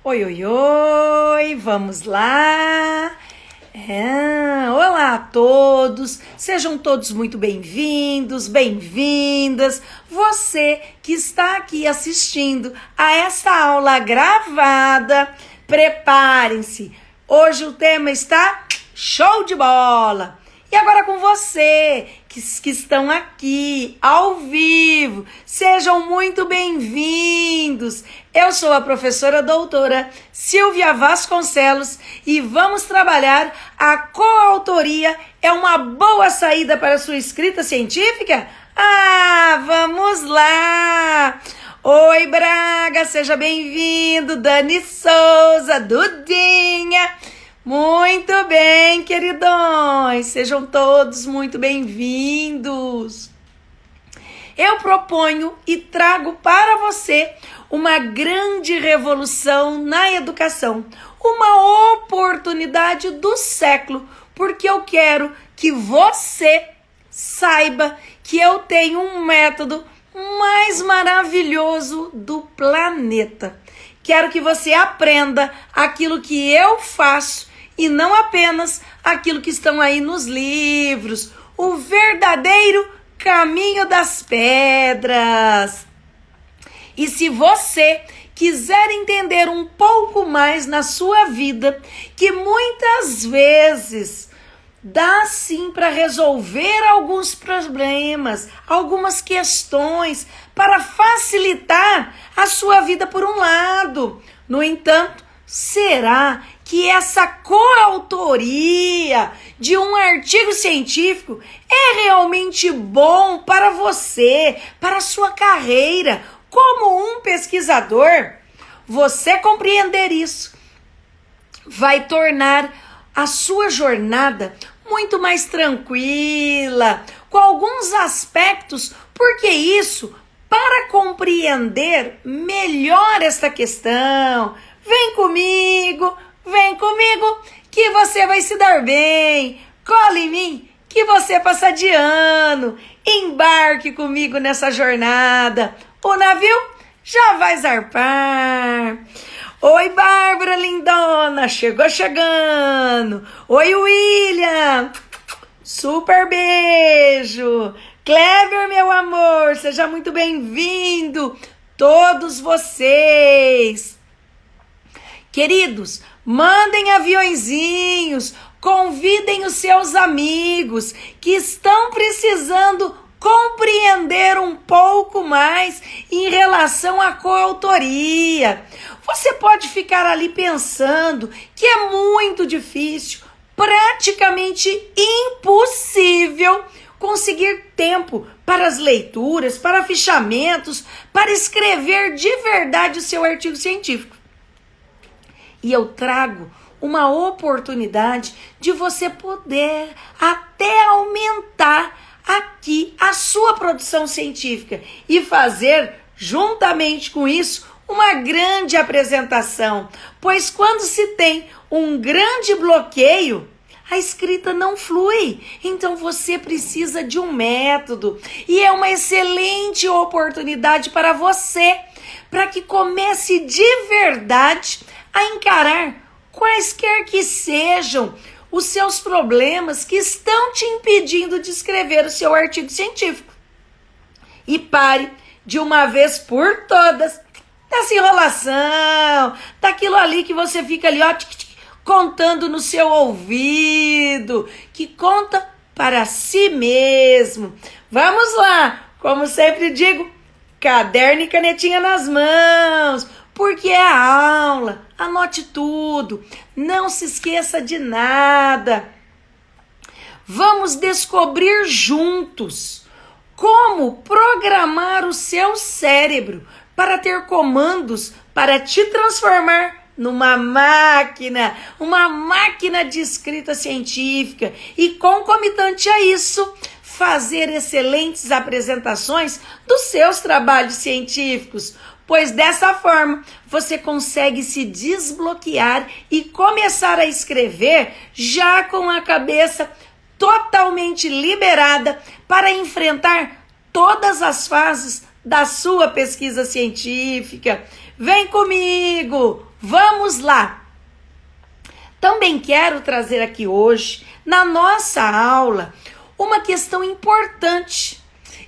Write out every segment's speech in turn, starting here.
Oi, oi, oi, vamos lá. Olá a todos, sejam todos muito bem-vindos, bem-vindas. Você que está aqui assistindo a essa aula gravada, preparem-se. Hoje o tema está show de bola. E agora com você, que estão aqui, ao vivo, sejam muito bem-vindos. Eu sou a professora doutora Silvia Vasconcelos e vamos trabalhar a coautoria. É uma boa saída para a sua escrita científica? Vamos lá! Oi, Braga, seja bem-vindo. Dani Souza, Dudinha. Muito bem, queridões, sejam todos muito bem-vindos. Eu proponho e trago para você uma grande revolução na educação, uma oportunidade do século, porque eu quero que você saiba que eu tenho um método mais maravilhoso do planeta. Quero que você aprenda aquilo que eu faço e não apenas aquilo que estão aí nos livros, o verdadeiro caminho das pedras. E se você quiser entender um pouco mais na sua vida, que muitas vezes dá sim para resolver alguns problemas, algumas questões, para facilitar a sua vida por um lado. No entanto, será que essa coautoria de um artigo científico é realmente bom para você, para a sua carreira, como um pesquisador? Você compreender isso vai tornar a sua jornada muito mais tranquila, com alguns aspectos, porque isso, para compreender melhor esta questão, vem comigo, que você vai se dar bem. Cola em mim, que você passa de ano. Embarque comigo nessa jornada. O navio já vai zarpar. Oi, Bárbara lindona, chegou chegando. Oi, William, super beijo. Kleber, meu amor, seja muito bem-vindo. Todos vocês. Queridos, mandem aviõezinhos, convidem os seus amigos que estão precisando compreender um pouco mais em relação à coautoria. Você pode ficar ali pensando que é muito difícil, praticamente impossível conseguir tempo para as leituras, para fichamentos, para escrever de verdade o seu artigo científico. E eu trago uma oportunidade de você poder até aumentar aqui a sua produção científica e fazer, juntamente com isso, uma grande apresentação. Pois quando se tem um grande bloqueio, a escrita não flui. Então você precisa de um método. E é uma excelente oportunidade para você, para que comece de verdade a encarar quaisquer que sejam os seus problemas que estão te impedindo de escrever o seu artigo científico. E pare de uma vez por todas dessa enrolação, daquilo ali que você fica ali, contando no seu ouvido, que conta para si mesmo. Vamos lá, como sempre digo, caderno e canetinha nas mãos, porque é a aula. Anote tudo, não se esqueça de nada. Vamos descobrir juntos como programar o seu cérebro para ter comandos para te transformar numa máquina, uma máquina de escrita científica e, concomitante a isso, fazer excelentes apresentações dos seus trabalhos científicos, pois dessa forma você consegue se desbloquear e começar a escrever já com a cabeça totalmente liberada para enfrentar todas as fases da sua pesquisa científica. Vem comigo! Vamos lá. Também quero trazer aqui hoje, na nossa aula, uma questão importante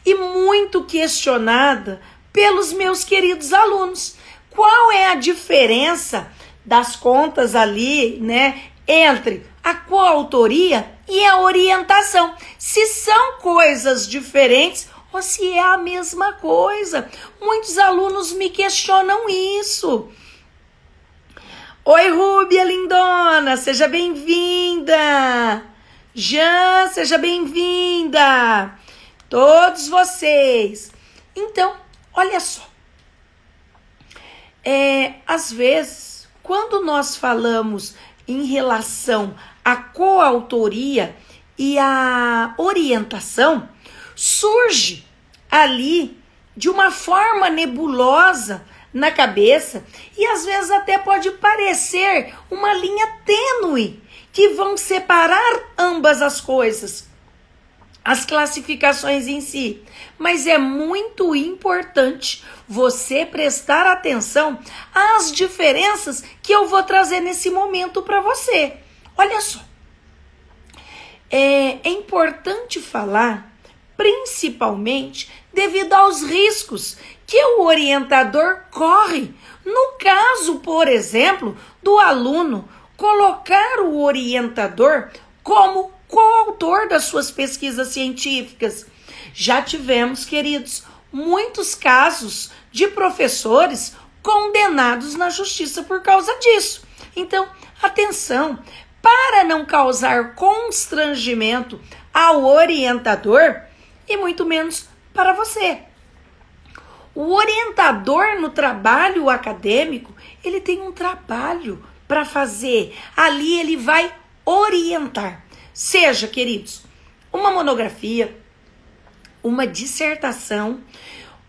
e muito questionada pelos meus queridos alunos. Qual é a diferença das contas ali, né, entre a coautoria e a orientação? Se são coisas diferentes ou se é a mesma coisa. Muitos alunos me questionam isso. Oi, Rúbia lindona, seja bem-vinda. Jean, seja bem-vinda. Todos vocês. Então, olha só. Às vezes, quando nós falamos em relação à coautoria e à orientação, surge ali de uma forma nebulosa na cabeça e às vezes até pode parecer uma linha tênue que vão separar ambas as coisas, as classificações em si. Mas é muito importante você prestar atenção às diferenças que eu vou trazer nesse momento para você. Olha só, é importante falar principalmente devido aos riscos que o orientador corre. No caso, por exemplo, do aluno colocar o orientador como coautor das suas pesquisas científicas. Já tivemos, queridos, muitos casos de professores condenados na justiça por causa disso. Então, atenção, para não causar constrangimento ao orientador e muito menos para você. O orientador no trabalho acadêmico, ele tem um trabalho para fazer. Ali ele vai orientar. Seja, queridos, uma monografia, uma dissertação,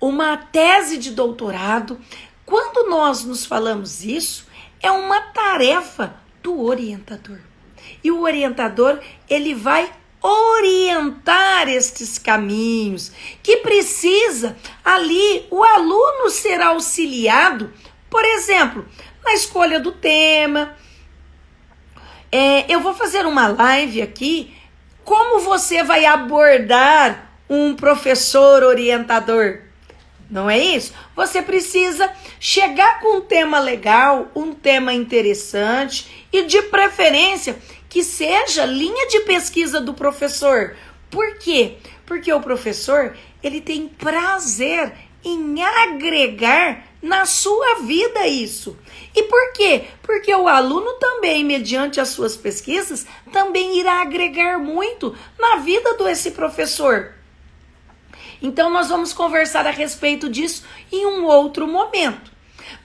uma tese de doutorado. Quando nós nos falamos isso, é uma tarefa do orientador. E o orientador, ele vai orientar estes caminhos, que precisa ali o aluno ser auxiliado, por exemplo, na escolha do tema. Eu vou fazer uma live aqui, como você vai abordar um professor orientador. Não é isso? Você precisa chegar com um tema legal, um tema interessante e de preferência que seja linha de pesquisa do professor. Por quê? Porque o professor, ele tem prazer em agregar na sua vida isso. E por quê? Porque o aluno também, mediante as suas pesquisas, também irá agregar muito na vida desse professor. Então, nós vamos conversar a respeito disso em um outro momento.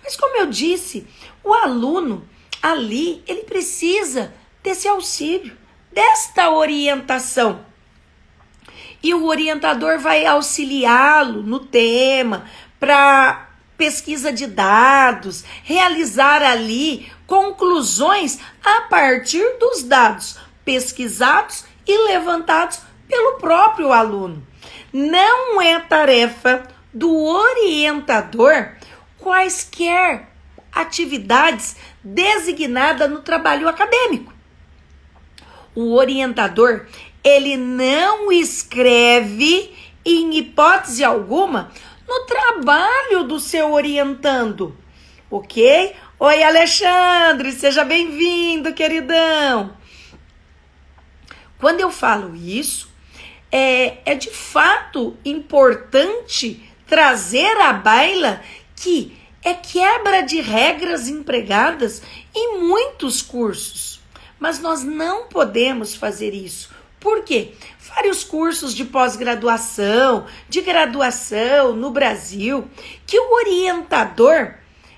Mas como eu disse, o aluno ali, ele precisa desse auxílio, desta orientação. E o orientador vai auxiliá-lo no tema, para pesquisa de dados, realizar ali conclusões a partir dos dados pesquisados e levantados pelo próprio aluno. Não é tarefa do orientador quaisquer atividades designadas no trabalho acadêmico. O orientador, ele não escreve, em hipótese alguma, no trabalho do seu orientando, ok? Oi, Alexandre, seja bem-vindo, queridão. Quando eu falo isso, é de fato importante trazer à baila que é quebra de regras empregadas em muitos cursos. Mas nós não podemos fazer isso. Por quê? Vários cursos de pós-graduação, de graduação no Brasil, que o orientador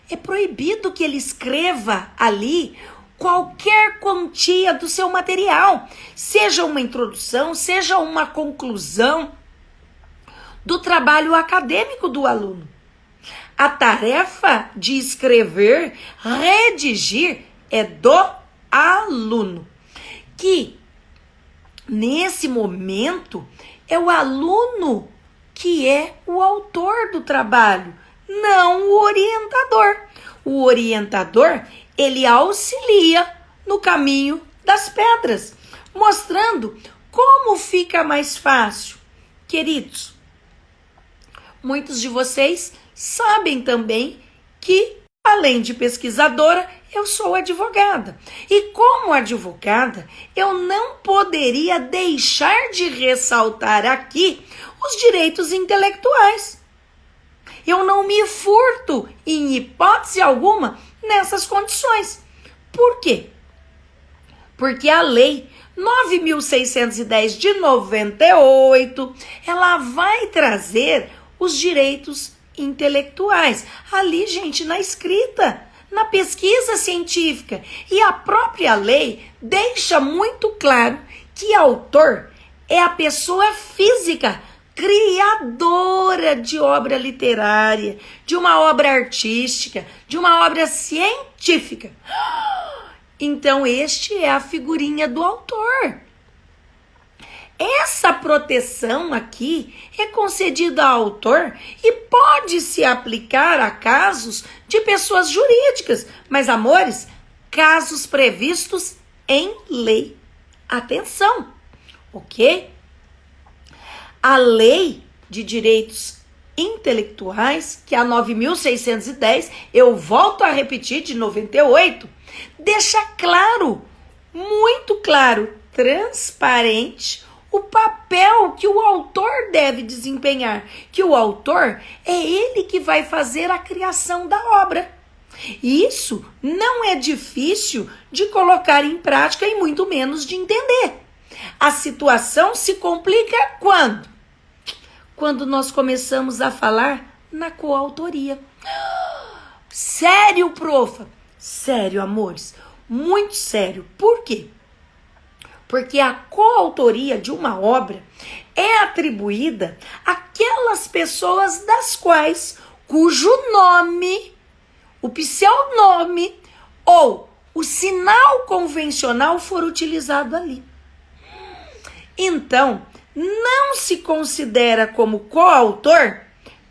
é proibido que ele escreva ali qualquer quantia do seu material, seja uma introdução, seja uma conclusão do trabalho acadêmico do aluno. A tarefa de escrever, redigir, é do aluno, que nesse momento é o aluno que é o autor do trabalho, não o orientador. O orientador, ele auxilia no caminho das pedras, mostrando como fica mais fácil. Queridos, muitos de vocês sabem também que, além de pesquisadora, eu sou advogada. E como advogada, eu não poderia deixar de ressaltar aqui os direitos intelectuais. Eu não me furto, em hipótese alguma, nessas condições. Por quê? Porque a lei 9.610 de 98, ela vai trazer os direitos intelectuais. Ali, gente, na escrita, na pesquisa científica. E a própria lei deixa muito claro que autor é a pessoa física criadora de obra literária, de uma obra artística, de uma obra científica. Então, este é a figurinha do autor. Essa proteção aqui é concedida ao autor e pode se aplicar a casos de pessoas jurídicas, mas, amores, casos previstos em lei. Atenção, ok? A lei de direitos intelectuais, que é a 9.610, eu volto a repetir, de 98, deixa claro, muito claro, transparente, o papel que o autor deve desempenhar, que o autor é ele que vai fazer a criação da obra. Isso não é difícil de colocar em prática e muito menos de entender. A situação se complica quando? Quando nós começamos a falar na coautoria. Sério, profa? Sério, amores, muito sério. Por quê? Porque a coautoria de uma obra é atribuída àquelas pessoas das quais, cujo nome, o pseudonome ou o sinal convencional for utilizado ali. Então, não se considera como coautor,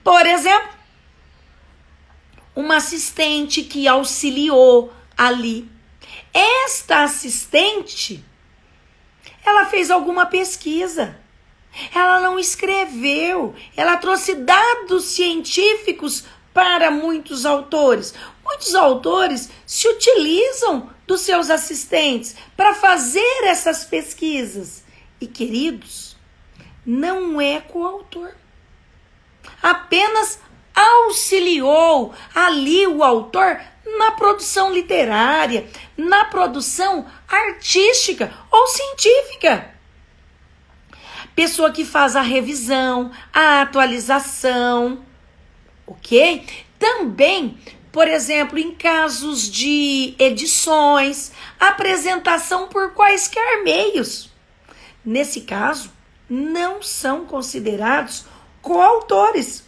por exemplo, uma assistente que auxiliou ali. Esta assistente, ela fez alguma pesquisa, ela não escreveu, ela trouxe dados científicos para muitos autores. Muitos autores se utilizam dos seus assistentes para fazer essas pesquisas. E, queridos, não é coautor. Apenas auxiliou ali o autor na produção literária, na produção artística ou científica. Pessoa que faz a revisão, a atualização, ok? Também, por exemplo, em casos de edições, apresentação por quaisquer meios. Nesse caso, não são considerados coautores.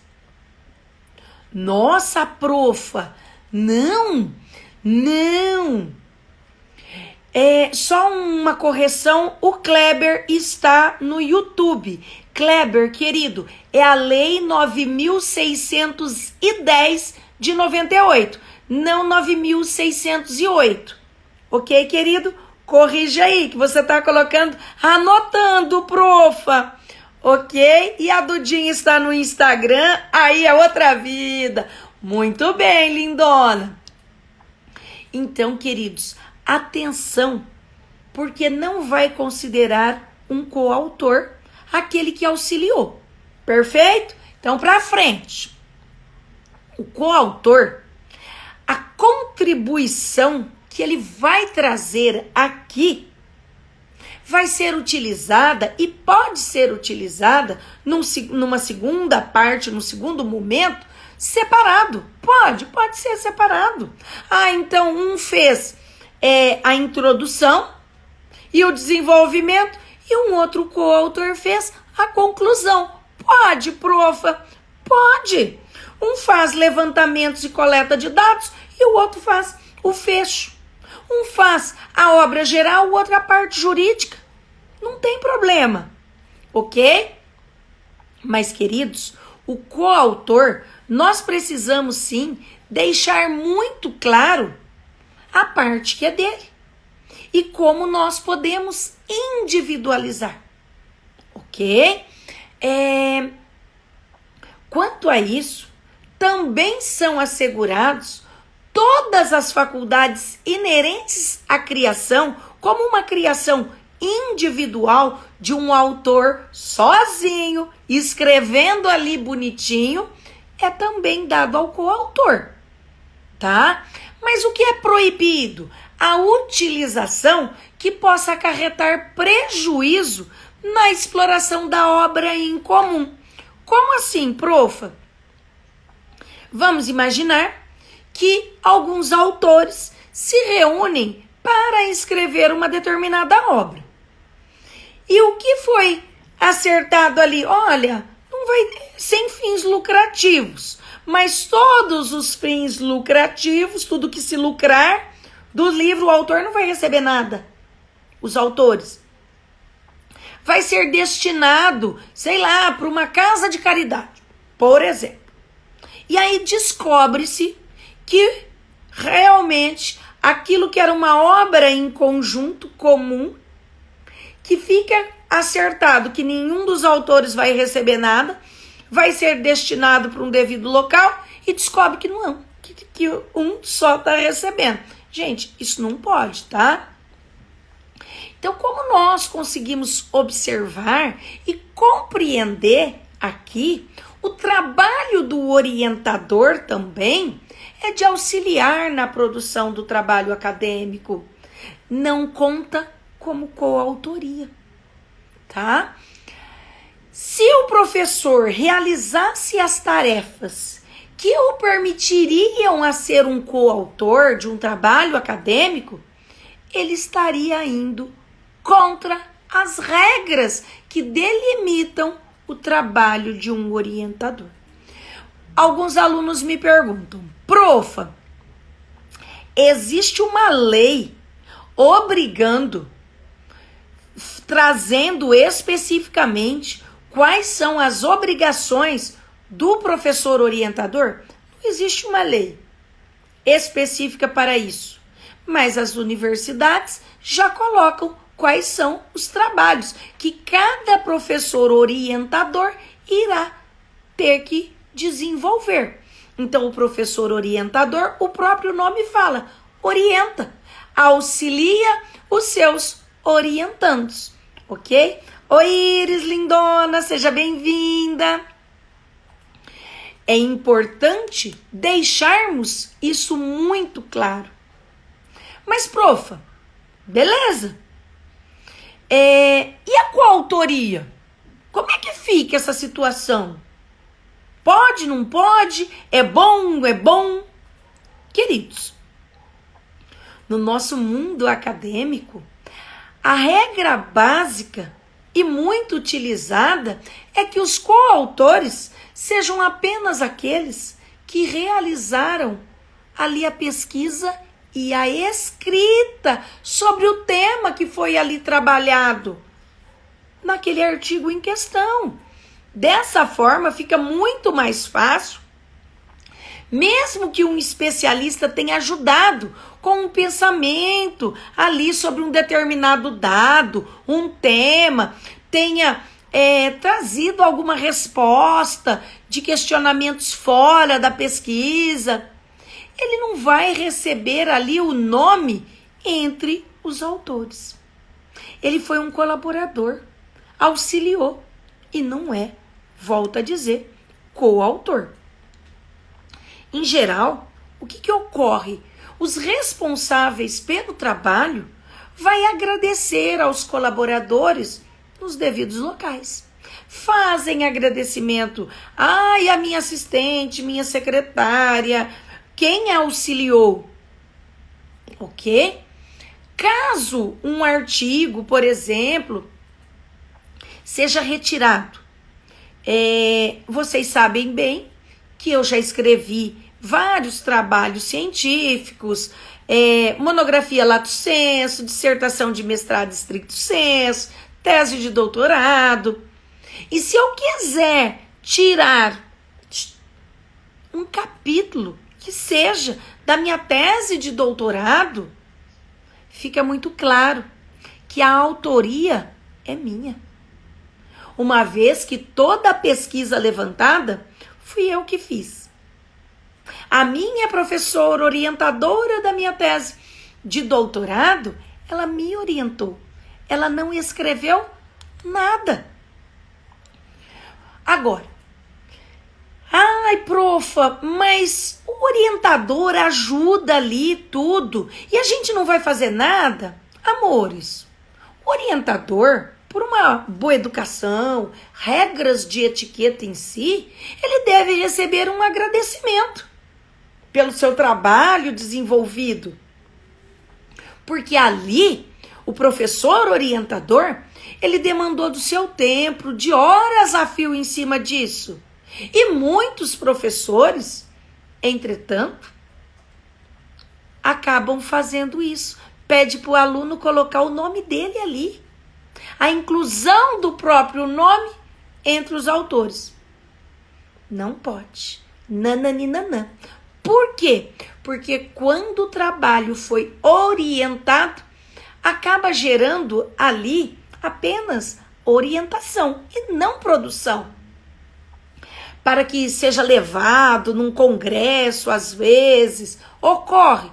Nossa, profa, não. É só uma correção, o Kleber está no YouTube. Kleber, querido, é a Lei 9.610 de 98, não 9.608. Ok, querido? Corrija aí, que você está colocando, anotando, profa. Ok? E a Dudinha está no Instagram, aí é outra vida. Muito bem, lindona. Então, queridos, atenção, porque não vai considerar um coautor aquele que auxiliou. Perfeito? Então, para frente. O coautor, a contribuição que ele vai trazer aqui vai ser utilizada e pode ser utilizada numa segunda parte, num segundo momento, separado. Pode ser separado. Então um fez a introdução e o desenvolvimento e um outro coautor fez a conclusão. Pode, profa? Pode. Um faz levantamentos e coleta de dados e o outro faz o fecho. Um faz a obra geral, o outro a parte jurídica. Não tem problema, ok? Mas, queridos, o coautor, nós precisamos sim deixar muito claro a parte que é dele e como nós podemos individualizar, ok? Quanto a isso, também são assegurados todas as faculdades inerentes à criação, como uma criação individual de um autor sozinho, escrevendo ali bonitinho, é também dado ao coautor, tá? Mas o que é proibido? A utilização que possa acarretar prejuízo na exploração da obra em comum. Como assim, profa? Vamos imaginar que alguns autores se reúnem para escrever uma determinada obra. E o que foi acertado ali? Olha, não vai sem fins lucrativos, mas todos os fins lucrativos, tudo que se lucrar do livro, o autor não vai receber nada. Os autores. Vai ser destinado, sei lá, para uma casa de caridade, por exemplo. E aí descobre-se que realmente aquilo que era uma obra em conjunto comum, que fica acertado que nenhum dos autores vai receber nada, vai ser destinado para um devido local e descobre que não, que um só está recebendo. Gente, isso não pode, tá? Então, como nós conseguimos observar e compreender aqui, o trabalho do orientador também é de auxiliar na produção do trabalho acadêmico. Não conta como coautoria, tá? Se o professor realizasse as tarefas que o permitiriam a ser um coautor de um trabalho acadêmico, ele estaria indo contra as regras que delimitam o trabalho de um orientador. Alguns alunos me perguntam, profa, existe uma lei obrigando, trazendo especificamente quais são as obrigações do professor orientador? Não existe uma lei específica para isso, mas as universidades já colocam quais são os trabalhos que cada professor orientador irá ter que desenvolver. Então, o professor orientador, o próprio nome fala, orienta, auxilia os seus orientandos, ok? Oi, Iris, lindona, seja bem-vinda. É importante deixarmos isso muito claro. Mas, profa, beleza. E a coautoria? Como é que fica essa situação? Pode, não pode? É bom, não é bom? Queridos, no nosso mundo acadêmico, a regra básica e muito utilizada é que os coautores sejam apenas aqueles que realizaram ali a pesquisa e a escrita sobre o tema que foi ali trabalhado naquele artigo em questão. Dessa forma, fica muito mais fácil, mesmo que um especialista tenha ajudado com um pensamento ali sobre um determinado dado, um tema, tenha trazido alguma resposta de questionamentos fora da pesquisa, ele não vai receber ali o nome entre os autores. Ele foi um colaborador, auxiliou e não é, volto a dizer, coautor. Em geral, o que ocorre? Os responsáveis pelo trabalho vai agradecer aos colaboradores nos devidos locais. Fazem agradecimento. Ai, a minha assistente, minha secretária, quem auxiliou. Ok? Caso um artigo, por exemplo, seja retirado, vocês sabem bem que eu já escrevi vários trabalhos científicos, monografia lato sensu, dissertação de mestrado stricto sensu, tese de doutorado. E se eu quiser tirar um capítulo que seja da minha tese de doutorado, fica muito claro que a autoria é minha. Uma vez que toda a pesquisa levantada fui eu que fiz. A minha professora orientadora da minha tese de doutorado, ela me orientou. Ela não escreveu nada. Agora, ai, profa, mas o orientador ajuda ali tudo e a gente não vai fazer nada? Amores, o orientador, por uma boa educação, regras de etiqueta em si, ele deve receber um agradecimento pelo seu trabalho desenvolvido. Porque ali, o professor orientador, ele demandou do seu tempo, de horas a fio em cima disso. E muitos professores, entretanto, acabam fazendo isso. Pede para o aluno colocar o nome dele ali. A inclusão do próprio nome entre os autores. Não pode. Nananinanã. Por quê? Porque quando o trabalho foi orientado, acaba gerando ali apenas orientação e não produção. Para que seja levado num congresso, às vezes, ocorre.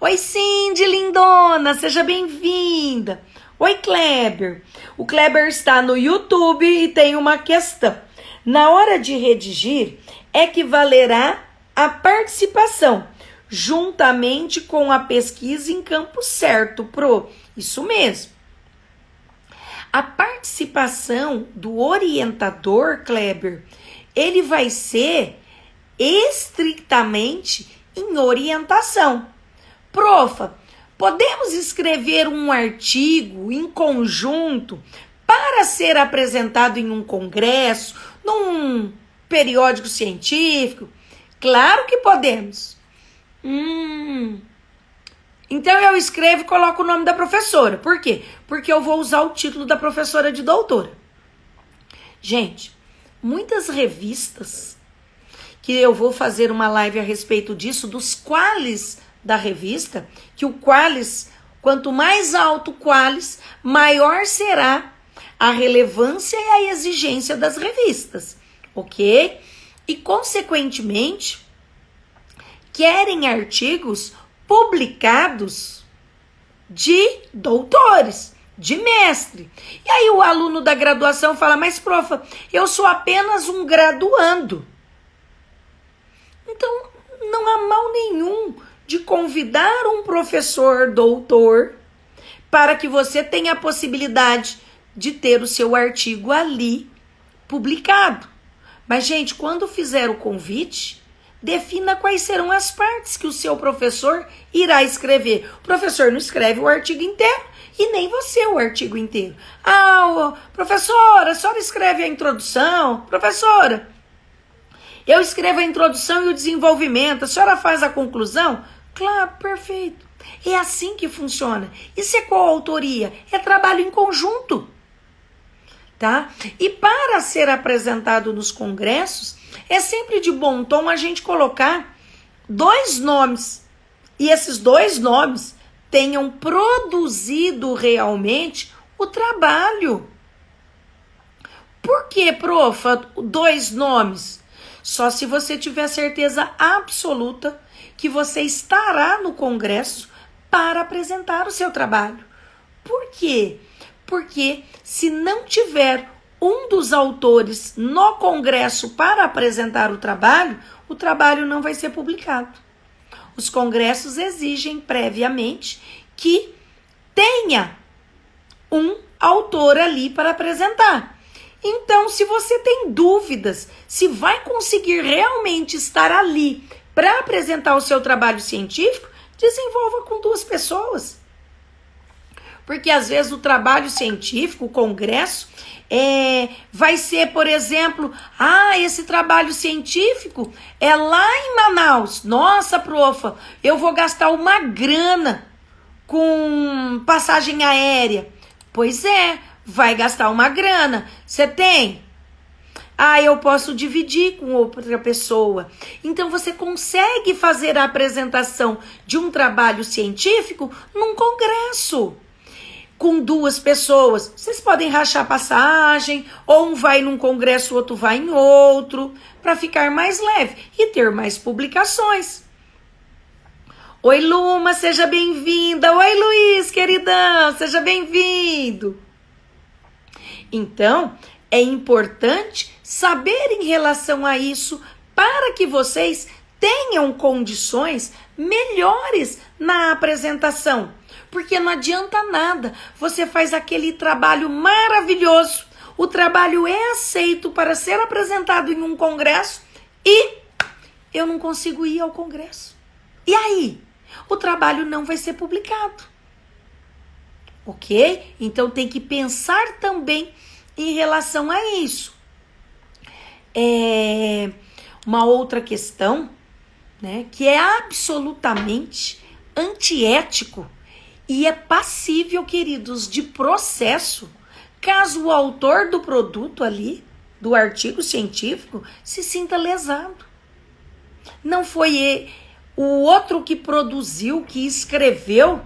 Oi, Cindy, lindona, seja bem-vinda. Oi, Kleber. O Kleber está no YouTube e tem uma questão. Na hora de redigir, equivalerá a participação, juntamente com a pesquisa em campo certo, pro. Isso mesmo. A participação do orientador, Kleber, ele vai ser estritamente em orientação. Profa, podemos escrever um artigo em conjunto para ser apresentado em um congresso, num periódico científico? Claro que podemos. Então eu escrevo e coloco o nome da professora. Por quê? Porque eu vou usar o título da professora de doutora. Gente, muitas revistas, que eu vou fazer uma live a respeito disso, dos quales da revista, que o qualis, quanto mais alto o qualis, maior será a relevância e a exigência das revistas, ok? E, consequentemente, querem artigos publicados de doutores, de mestre. E aí o aluno da graduação fala, mas profa, eu sou apenas um graduando. Então, não há mal nenhum de convidar um professor doutor para que você tenha a possibilidade de ter o seu artigo ali publicado. Mas, gente, quando fizer o convite, defina quais serão as partes que o seu professor irá escrever. O professor não escreve o artigo inteiro e nem você o artigo inteiro. Professora, a senhora escreve a introdução? Professora, eu escrevo a introdução e o desenvolvimento. A senhora faz a conclusão? Claro, perfeito. É assim que funciona. Isso é coautoria, é trabalho em conjunto. Tá? E para ser apresentado nos congressos, é sempre de bom tom a gente colocar 2 nomes. E esses 2 nomes tenham produzido realmente o trabalho. Por que, profa, 2 nomes? Só se você tiver certeza absoluta que você estará no congresso para apresentar o seu trabalho. Por quê? Porque se não tiver um dos autores no congresso para apresentar o trabalho não vai ser publicado. Os congressos exigem previamente que tenha um autor ali para apresentar. Então, se você tem dúvidas se vai conseguir realmente estar ali para apresentar o seu trabalho científico, desenvolva com 2 pessoas. Porque às vezes o trabalho científico, o congresso, vai ser, por exemplo, esse trabalho científico é lá em Manaus. Nossa, profa, eu vou gastar uma grana com passagem aérea. Pois é, vai gastar uma grana. Você tem? Ah, eu posso dividir com outra pessoa. Então você consegue fazer a apresentação de um trabalho científico num congresso com 2 pessoas. Vocês podem rachar passagem, ou um vai num congresso, o outro vai em outro, para ficar mais leve e ter mais publicações. Oi, Luma, seja bem-vinda. Oi, Luiz, queridão, seja bem-vindo. Então, é importante saber em relação a isso para que vocês tenham condições melhores na apresentação. Porque não adianta nada, você faz aquele trabalho maravilhoso, o trabalho é aceito para ser apresentado em um congresso e eu não consigo ir ao congresso. E aí? O trabalho não vai ser publicado. Ok? Então tem que pensar também em relação a isso. Uma outra questão, né, que é absolutamente antiético e é passível, queridos, de processo, caso o autor do produto ali, do artigo científico, se sinta lesado. Não foi o outro que produziu, que escreveu.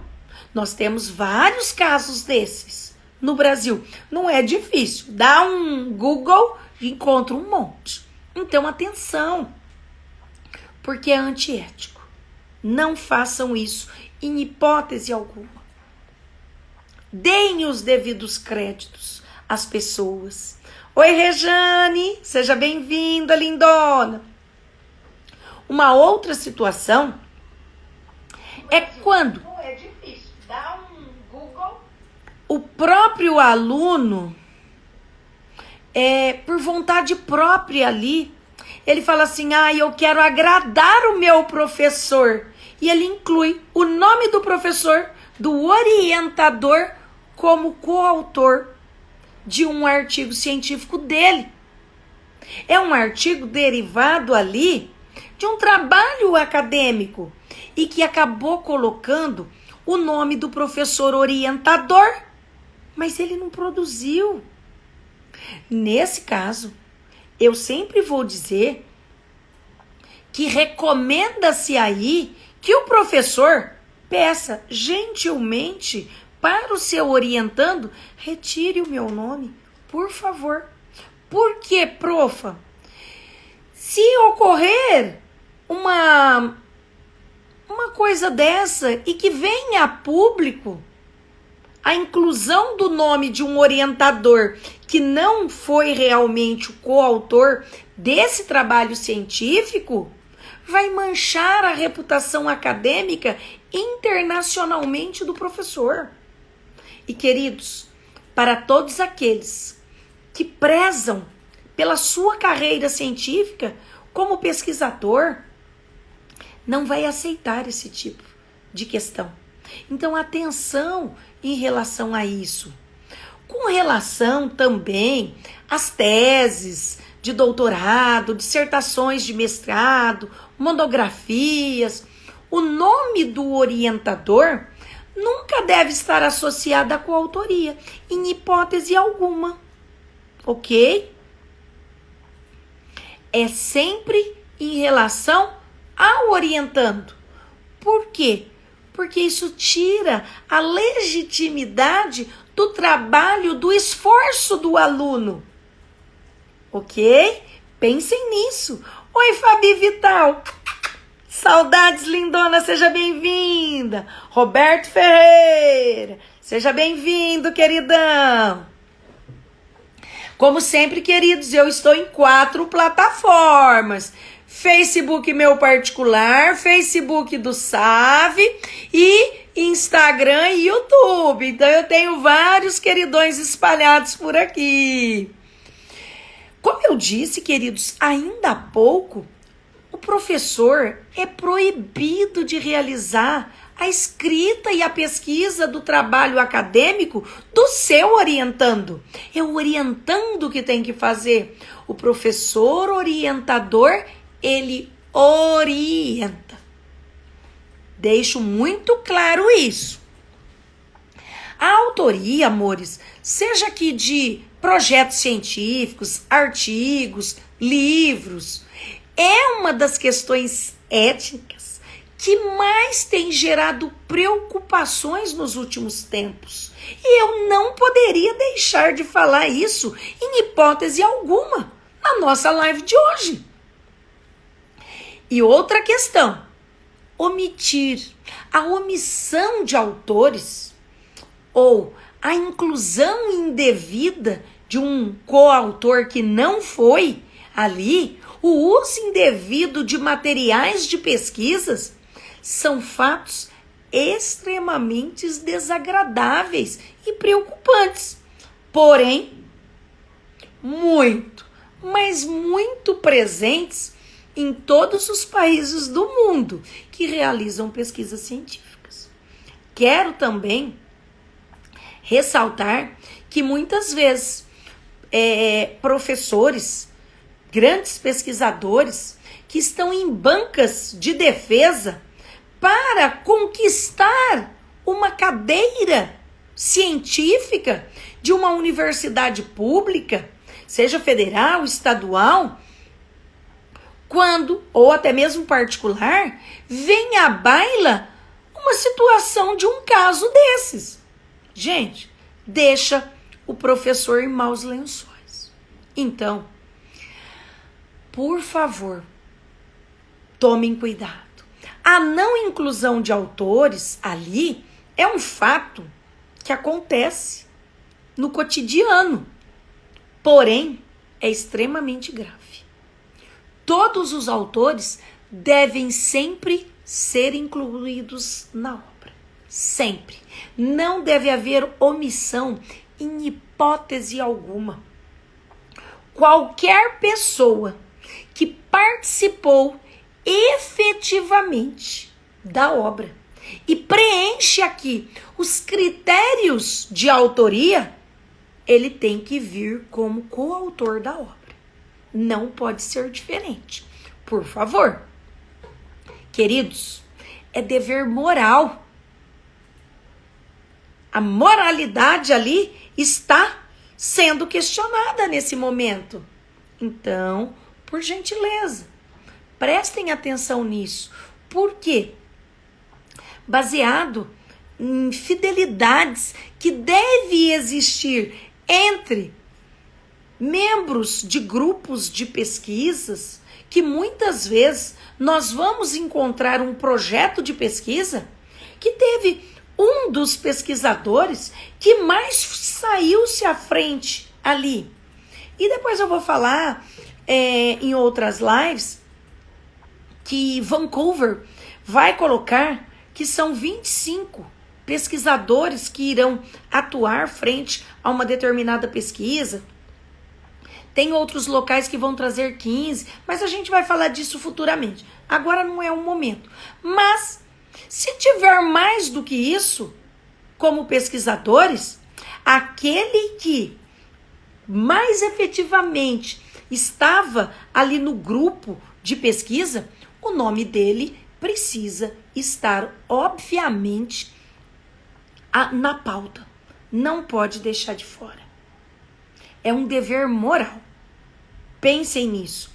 Nós temos vários casos desses no Brasil. Não é difícil. Dá um Google e encontra um monte. Então, atenção, porque é antiético. Não façam isso em hipótese alguma. Deem os devidos créditos às pessoas. Oi, Rejane, seja bem-vinda, lindona. Uma outra situação é quando é difícil. Dá um Google. O próprio aluno, por vontade própria ali, ele fala assim, eu quero agradar o meu professor. E ele inclui o nome do professor, do orientador, como coautor de um artigo científico dele. É um artigo derivado ali de um trabalho acadêmico e que acabou colocando o nome do professor orientador, mas ele não produziu. Nesse caso, eu sempre vou dizer que recomenda-se aí que o professor peça gentilmente para o seu orientando, retire o meu nome, por favor. Por quê, profa? Se ocorrer uma coisa dessa e que venha a público a inclusão do nome de um orientador que não foi realmente o coautor desse trabalho científico, vai manchar a reputação acadêmica internacionalmente do professor. E, queridos, para todos aqueles que prezam pela sua carreira científica como pesquisador, não vai aceitar esse tipo de questão. Então, atenção em relação a isso. Com relação também às teses de doutorado, dissertações de mestrado, monografias, o nome do orientador nunca deve estar associado à coautoria, em hipótese alguma, ok? É sempre em relação ao orientando. Por quê? Porque isso tira a legitimidade do trabalho, do esforço do aluno. Ok? Pensem nisso. Oi, Fabi Vital. Saudades, lindona, seja bem-vinda. Roberto Ferreira, seja bem-vindo, queridão. Como sempre, queridos, eu estou em 4 plataformas. Facebook meu particular, Facebook do Save e Instagram e YouTube. Então eu tenho vários queridões espalhados por aqui. Como eu disse, queridos, ainda há pouco, o professor é proibido de realizar a escrita e a pesquisa do trabalho acadêmico do seu orientando. É o orientando que tem que fazer. O professor orientador, ele orienta. Deixo muito claro isso. A autoria, amores, seja aqui de projetos científicos, artigos, livros. É uma das questões étnicas que mais tem gerado preocupações nos últimos tempos. E eu não poderia deixar de falar isso em hipótese alguma na nossa live de hoje. E outra questão, omitir. A omissão de autores ou a inclusão indevida de um coautor que não foi ali, o uso indevido de materiais de pesquisas, são fatos extremamente desagradáveis e preocupantes. Porém, muito, mas muito presentes em todos os países do mundo que realizam pesquisas científicas. Quero também ressaltar que muitas vezes professores, grandes pesquisadores que estão em bancas de defesa para conquistar uma cadeira científica de uma universidade pública, seja federal, estadual, quando, ou até mesmo particular, vem à baila uma situação de um caso desses. Gente, deixa o professor em maus lençóis. Então, por favor, tomem cuidado. A não inclusão de autores ali é um fato que acontece no cotidiano, porém, é extremamente grave. Todos os autores devem sempre ser incluídos na obra. Sempre. Não deve haver omissão em hipótese alguma. Qualquer pessoa que participou efetivamente da obra e preenche aqui os critérios de autoria, ele tem que vir como coautor da obra. Não pode ser diferente. Por favor. Queridos, é dever moral. A moralidade ali está sendo questionada nesse momento. Então, por gentileza, prestem atenção nisso. Por quê? Baseado em fidelidades que deve existir entre membros de grupos de pesquisas, que muitas vezes nós vamos encontrar um projeto de pesquisa que teve um dos pesquisadores que mais saiu-se à frente ali. E depois eu vou falar em outras lives que Vancouver vai colocar que são 25 pesquisadores que irão atuar frente a uma determinada pesquisa. Tem outros locais que vão trazer 15, mas a gente vai falar disso futuramente. Agora não é o momento. Mas, se tiver mais do que isso, como pesquisadores, aquele que mais efetivamente estava ali no grupo de pesquisa, o nome dele precisa estar, obviamente, na pauta. Não pode deixar de fora. É um dever moral. Pensem nisso.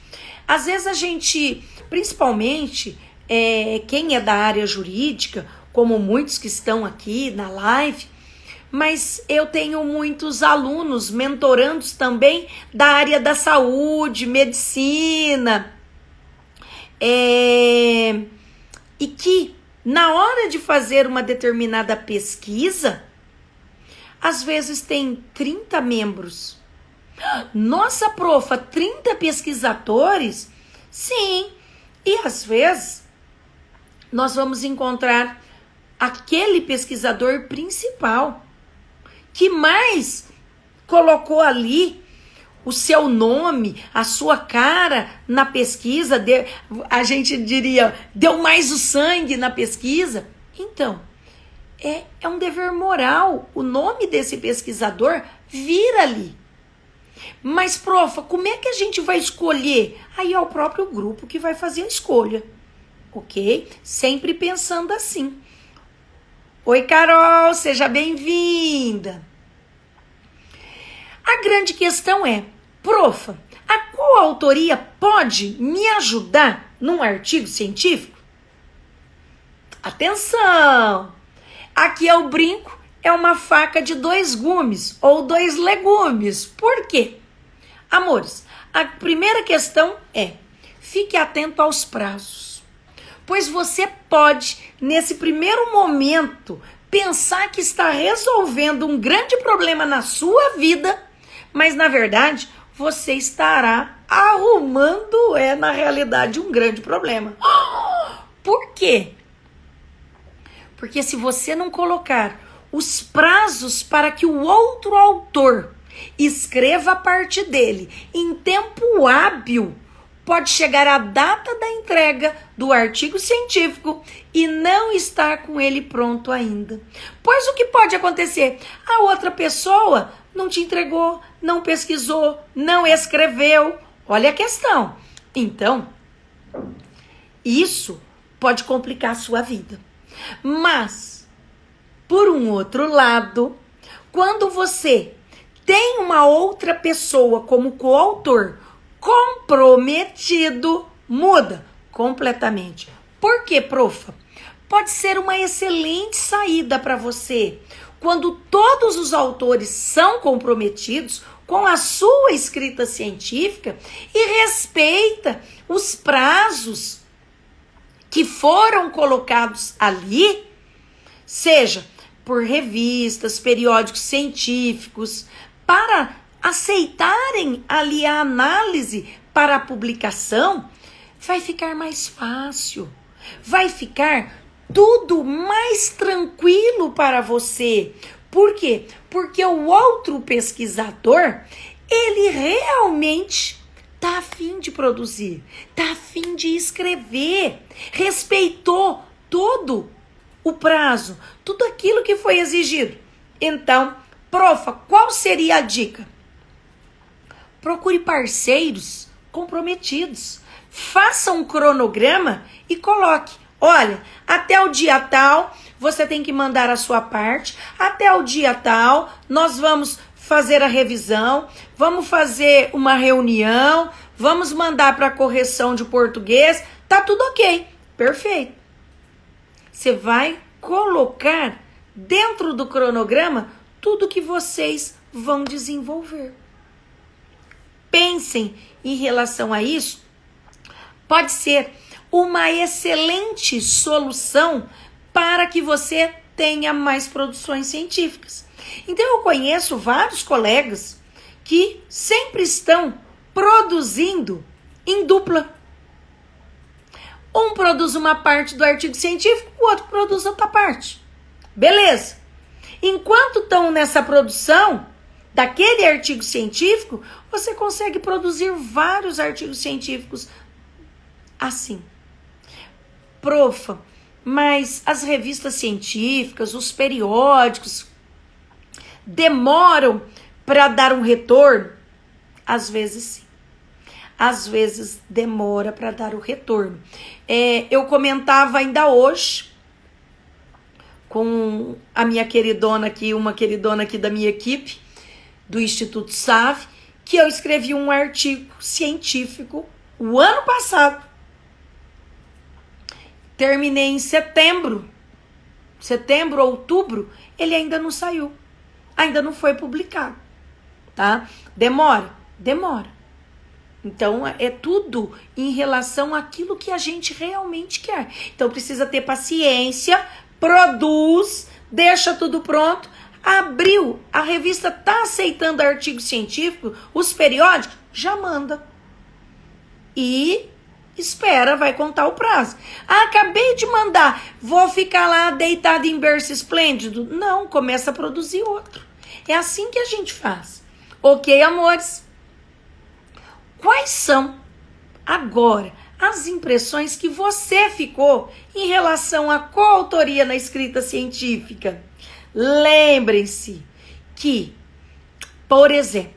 Às vezes a gente, principalmente quem é da área jurídica, como muitos que estão aqui na live, mas eu tenho muitos alunos, mentorandos também da área da saúde, medicina, e que na hora de fazer uma determinada pesquisa, às vezes tem 30 membros. Nossa, profa, 30 pesquisadores? Sim, e às vezes nós vamos encontrar aquele pesquisador principal que mais colocou ali o seu nome, a sua cara na pesquisa, a gente diria, deu mais o sangue na pesquisa. Então, é um dever moral o nome desse pesquisador vir ali. Mas, profa, como é que a gente vai escolher? Aí é o próprio grupo que vai fazer a escolha, ok? Sempre pensando assim. Oi, Carol, seja bem-vinda. A grande questão é, profa, a coautoria pode me ajudar num artigo científico? Atenção! Aqui eu brinco, é uma faca de 2 gumes ou 2 legumes. Por quê? Amores, a primeira questão é, fique atento aos prazos. Pois você pode, nesse primeiro momento, pensar que está resolvendo um grande problema na sua vida, mas na verdade você estará arrumando, na realidade, um grande problema. Por quê? Porque se você não colocar os prazos para que o outro autor escreva a parte dele em tempo hábil, pode chegar a data da entrega do artigo científico e não estar com ele pronto ainda. Pois o que pode acontecer? A outra pessoa não te entregou, não pesquisou, não escreveu. Olha a questão. Então, isso pode complicar a sua vida. Mas, por um outro lado, quando você tem uma outra pessoa como coautor comprometido, muda completamente. Por quê, profa? Pode ser uma excelente saída para você. Quando todos os autores são comprometidos com a sua escrita científica e respeita os prazos que foram colocados ali, seja por revistas, periódicos científicos, para aceitarem ali a análise para a publicação, vai ficar mais fácil, vai ficar tudo mais tranquilo para você. Por quê? Porque o outro pesquisador, ele realmente está a fim de produzir, está a fim de escrever, respeitou todo o prazo, tudo aquilo que foi exigido. Então, profa, qual seria a dica? Procure parceiros comprometidos, faça um cronograma e coloque, olha, até o dia tal, você tem que mandar a sua parte, até o dia tal, nós vamos fazer a revisão, vamos fazer uma reunião, vamos mandar para correção de português, tá tudo ok, perfeito. Você vai colocar dentro do cronograma tudo que vocês vão desenvolver. Pensem em relação a isso, pode ser uma excelente solução para que você tenha mais produções científicas. Então eu conheço vários colegas que sempre estão produzindo em dupla. Um produz uma parte do artigo científico, o outro produz outra parte. Beleza. Enquanto estão nessa produção daquele artigo científico, você consegue produzir vários artigos científicos assim. Profa, mas as revistas científicas, os periódicos, demoram para dar um retorno? Às vezes sim. Às vezes demora para dar o retorno. Eu comentava ainda hoje com a minha queridona aqui, uma queridona aqui da minha equipe, do Instituto SAV, que eu escrevi um artigo científico o ano passado. Terminei em setembro, outubro, ele ainda não saiu. Ainda não foi publicado, tá? Demora. Então, é tudo em relação àquilo que a gente realmente quer. Então, precisa ter paciência, produz, deixa tudo pronto. Abriu, a revista tá aceitando artigo científico, os periódicos, já manda. E espera, vai contar o prazo. Acabei de mandar, vou ficar lá deitado em berço esplêndido? Não, começa a produzir outro. É assim que a gente faz. Ok, amores? Quais são, agora, as impressões que você ficou em relação à coautoria na escrita científica? Lembrem-se que, por exemplo,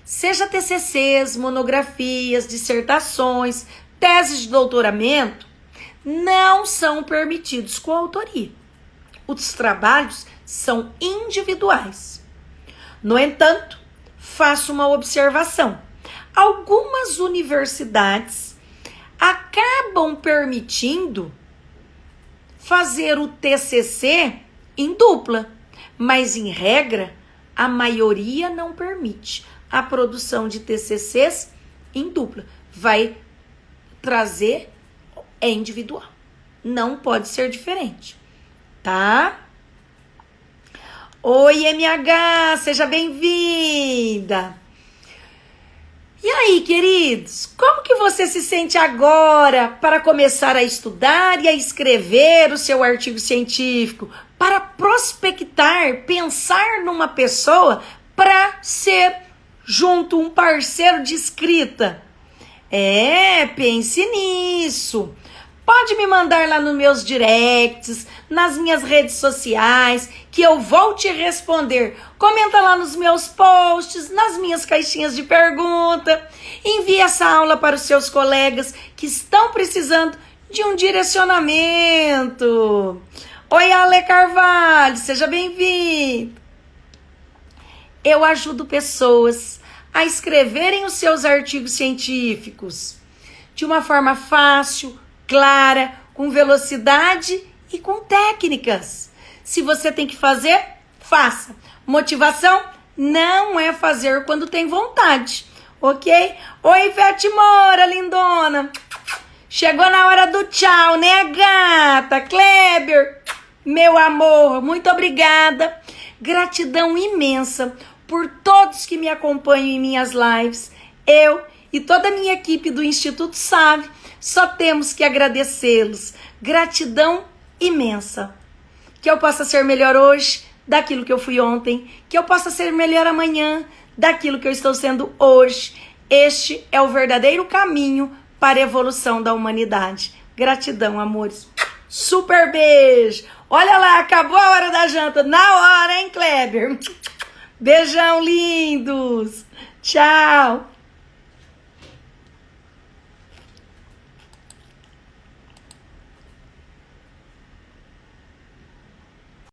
seja TCCs, monografias, dissertações, teses de doutoramento, não são permitidos coautoria. Os trabalhos são individuais. No entanto, faço uma observação. Algumas universidades acabam permitindo fazer o TCC em dupla, mas em regra, a maioria não permite a produção de TCCs em dupla. Vai trazer individual. Não pode ser diferente, tá? Oi, MH, seja bem-vinda. E aí, queridos, como que você se sente agora para começar a estudar e a escrever o seu artigo científico, para prospectar, pensar numa pessoa para ser junto um parceiro de escrita? Pense nisso. Pode me mandar lá nos meus directs, nas minhas redes sociais, que eu vou te responder. Comenta lá nos meus posts, nas minhas caixinhas de pergunta. Envie essa aula para os seus colegas que estão precisando de um direcionamento. Oi, Ale Carvalho, seja bem-vindo. Eu ajudo pessoas a escreverem os seus artigos científicos de uma forma fácil, clara, com velocidade e com técnicas. Se você tem que fazer, faça. Motivação não é fazer quando tem vontade, ok? Oi, Ivete Moura, lindona. Chegou na hora do tchau, né, gata? Kleber, meu amor, muito obrigada. Gratidão imensa por todos que me acompanham em minhas lives. Eu e toda a minha equipe do Instituto SAVE só temos que agradecê-los. Gratidão imensa. Que eu possa ser melhor hoje daquilo que eu fui ontem. Que eu possa ser melhor amanhã daquilo que eu estou sendo hoje. Este é o verdadeiro caminho para a evolução da humanidade. Gratidão, amores. Super beijo. Olha lá, acabou a hora da janta. Na hora, hein, Kleber? Beijão, lindos. Tchau.